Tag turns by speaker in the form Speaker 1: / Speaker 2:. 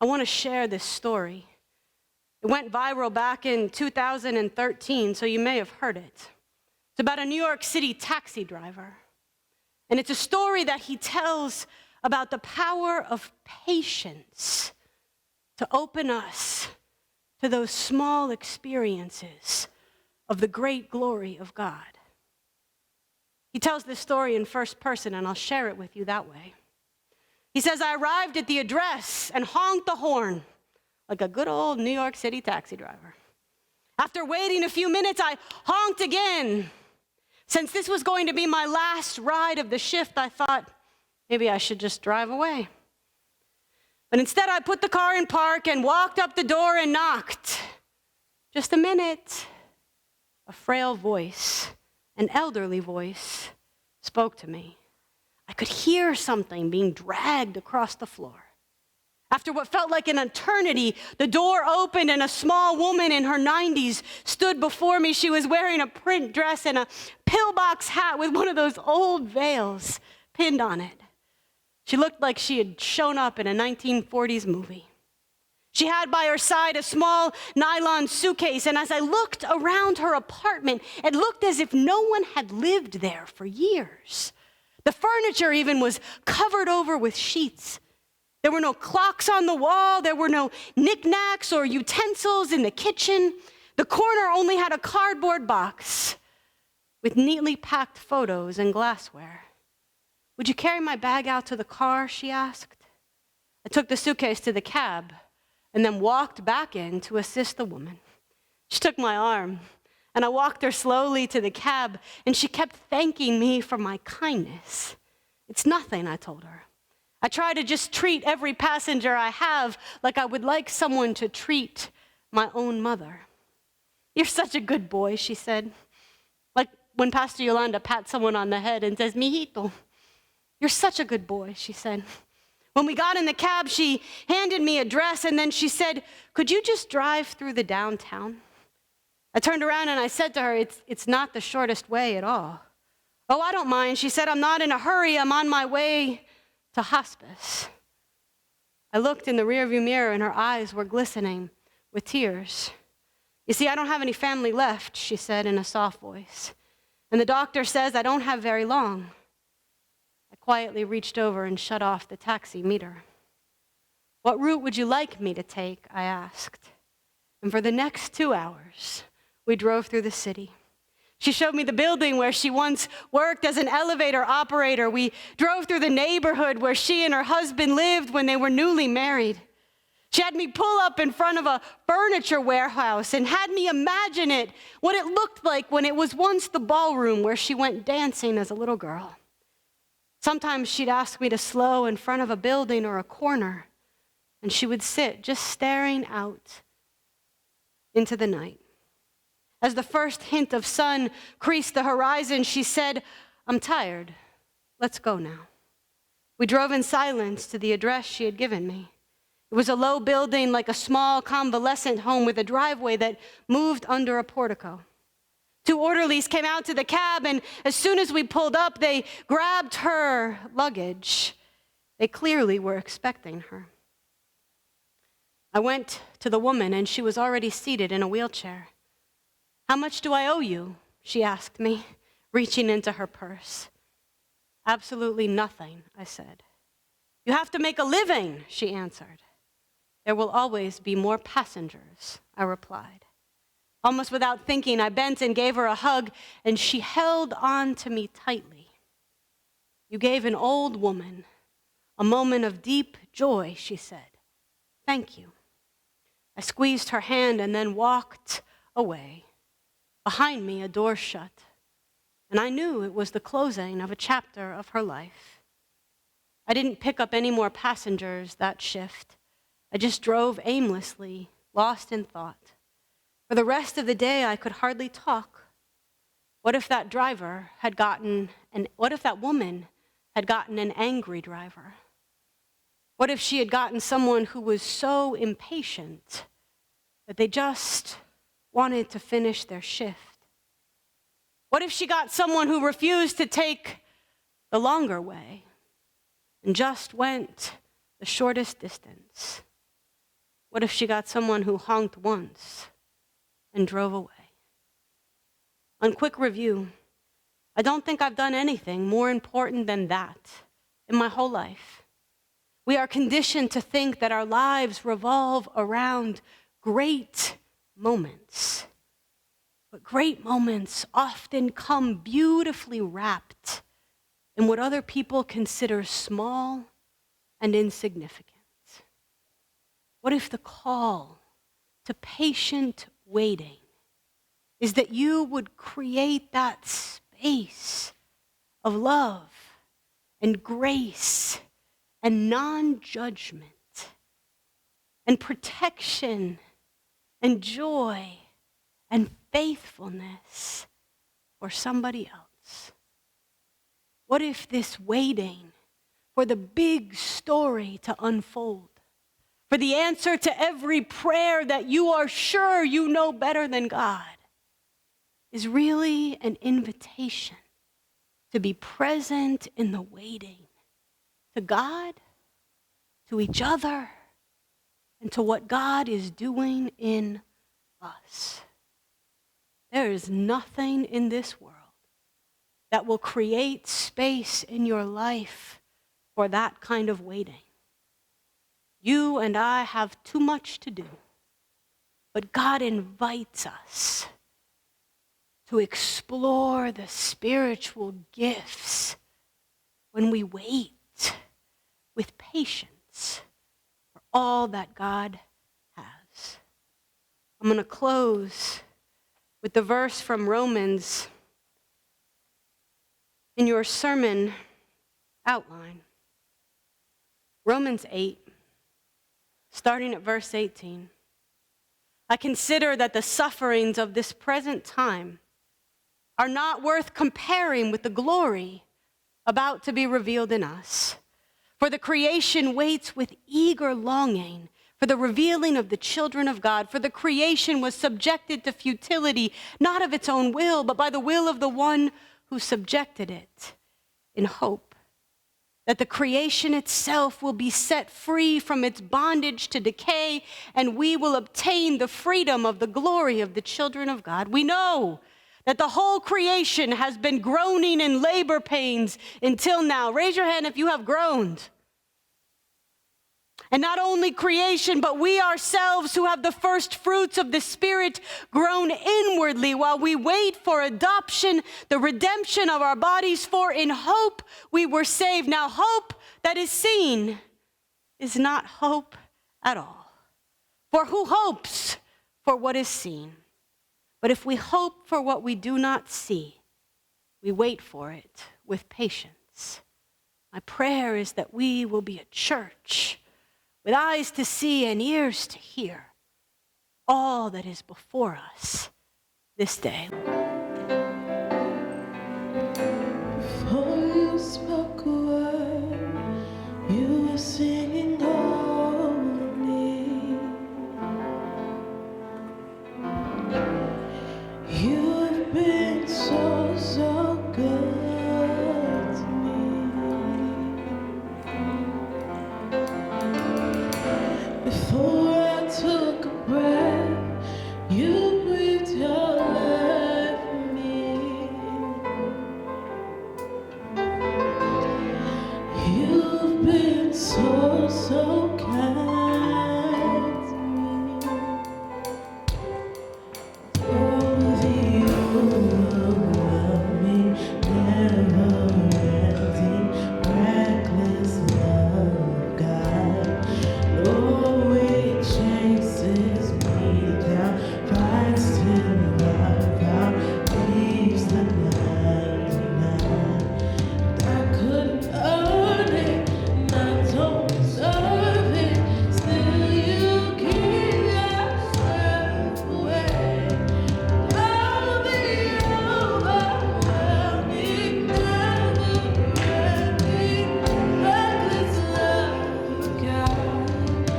Speaker 1: I want to share this story. It went viral back in 2013, so you may have heard it. It's about a New York City taxi driver. And it's a story that he tells about the power of patience to open us to those small experiences of the great glory of God. He tells this story in first person, and I'll share it with you that way. He says, I arrived at the address and honked the horn like a good old New York City taxi driver. After waiting a few minutes, I honked again. Since this was going to be my last ride of the shift, I thought maybe I should just drive away. But instead, I put the car in park and walked up the door and knocked. Just a minute. A frail voice, an elderly voice, spoke to me. I could hear something being dragged across the floor. After what felt like an eternity, the door opened and a small woman in her 90s stood before me. She was wearing a print dress and a pillbox hat with one of those old veils pinned on it. She looked like she had shown up in a 1940s movie. She had by her side a small nylon suitcase, and as I looked around her apartment, it looked as if no one had lived there for years. The furniture even was covered over with sheets. There were no clocks on the wall. There were no knickknacks or utensils in the kitchen. The corner only had a cardboard box with neatly packed photos and glassware. Would you carry my bag out to the car, she asked. I took the suitcase to the cab and then walked back in to assist the woman. She took my arm, and I walked her slowly to the cab, and she kept thanking me for my kindness. It's nothing, I told her. I try to just treat every passenger I have like I would like someone to treat my own mother. You're such a good boy, she said. Like when Pastor Yolanda pats someone on the head and says, mijito. You're such a good boy, she said. When we got in the cab, she handed me a dress, and then she said, could you just drive through the downtown? I turned around and I said to her, it's not the shortest way at all. Oh, I don't mind, she said. I'm not in a hurry. I'm on my way to hospice. I looked in the rearview mirror and her eyes were glistening with tears. You see, I don't have any family left, she said in a soft voice. And the doctor says I don't have very long. I quietly reached over and shut off the taxi meter. What route would you like me to take? I asked. And for the next 2 hours, we drove through the city. She showed me the building where she once worked as an elevator operator. We drove through the neighborhood where she and her husband lived when they were newly married. She had me pull up in front of a furniture warehouse and had me imagine what it looked like when it was once the ballroom where she went dancing as a little girl. Sometimes she'd ask me to slow in front of a building or a corner, and she would sit just staring out into the night. As the first hint of sun creased the horizon, she said, I'm tired. Let's go now. We drove in silence to the address she had given me. It was a low building like a small convalescent home with a driveway that moved under a portico. 2 orderlies came out to the cab, and as soon as we pulled up, they grabbed her luggage. They clearly were expecting her. I went to the woman, and she was already seated in a wheelchair. How much do I owe you? She asked me, reaching into her purse. Absolutely nothing, I said. You have to make a living, she answered. There will always be more passengers, I replied. Almost without thinking, I bent and gave her a hug, and she held on to me tightly. You gave an old woman a moment of deep joy, she said. Thank you. I squeezed her hand and then walked away. Behind me, a door shut, and I knew it was the closing of a chapter of her life. I didn't pick up any more passengers that shift. I just drove aimlessly, lost in thought. For the rest of the day, I could hardly talk. What if that woman had gotten an angry driver? What if she had gotten someone who was so impatient that they just wanted to finish their shift? What if she got someone who refused to take the longer way and just went the shortest distance? What if she got someone who honked once and drove away? On quick review, I don't think I've done anything more important than that in my whole life. We are conditioned to think that our lives revolve around great moments. But great moments often come beautifully wrapped in what other people consider small and insignificant. What if the call to patient waiting is that you would create that space of love and grace and non-judgment and protection and joy and faithfulness for somebody else? What if this waiting for the big story to unfold, for the answer to every prayer that you are sure you know better than God, is really an invitation to be present in the waiting to God, to each other, and to what God is doing in us? There is nothing in this world that will create space in your life for that kind of waiting. You and I have too much to do, but God invites us to explore the spiritual gifts when we wait with patience for all that God has. I'm going to close with the verse from Romans in your sermon outline. Romans 8, starting at verse 18. I consider that the sufferings of this present time are not worth comparing with the glory about to be revealed in us. For the creation waits with eager longing for the revealing of the children of God. For the creation was subjected to futility, not of its own will, but by the will of the one who subjected it, in hope that the creation itself will be set free from its bondage to decay, and we will obtain the freedom of the glory of the children of God. We know that the whole creation has been groaning in labor pains until now. Raise your hand if you have groaned. And not only creation, but we ourselves who have the first fruits of the Spirit groan inwardly while we wait for adoption, the redemption of our bodies, for in hope we were saved. Now, hope that is seen is not hope at all. For who hopes for what is seen? But if we hope for what we do not see, we wait for it with patience. My prayer is that we will be a church with eyes to see and ears to hear all that is before us this day.
Speaker 2: Before you spoke a word, you were singing over me. You have been so, so good to me. Before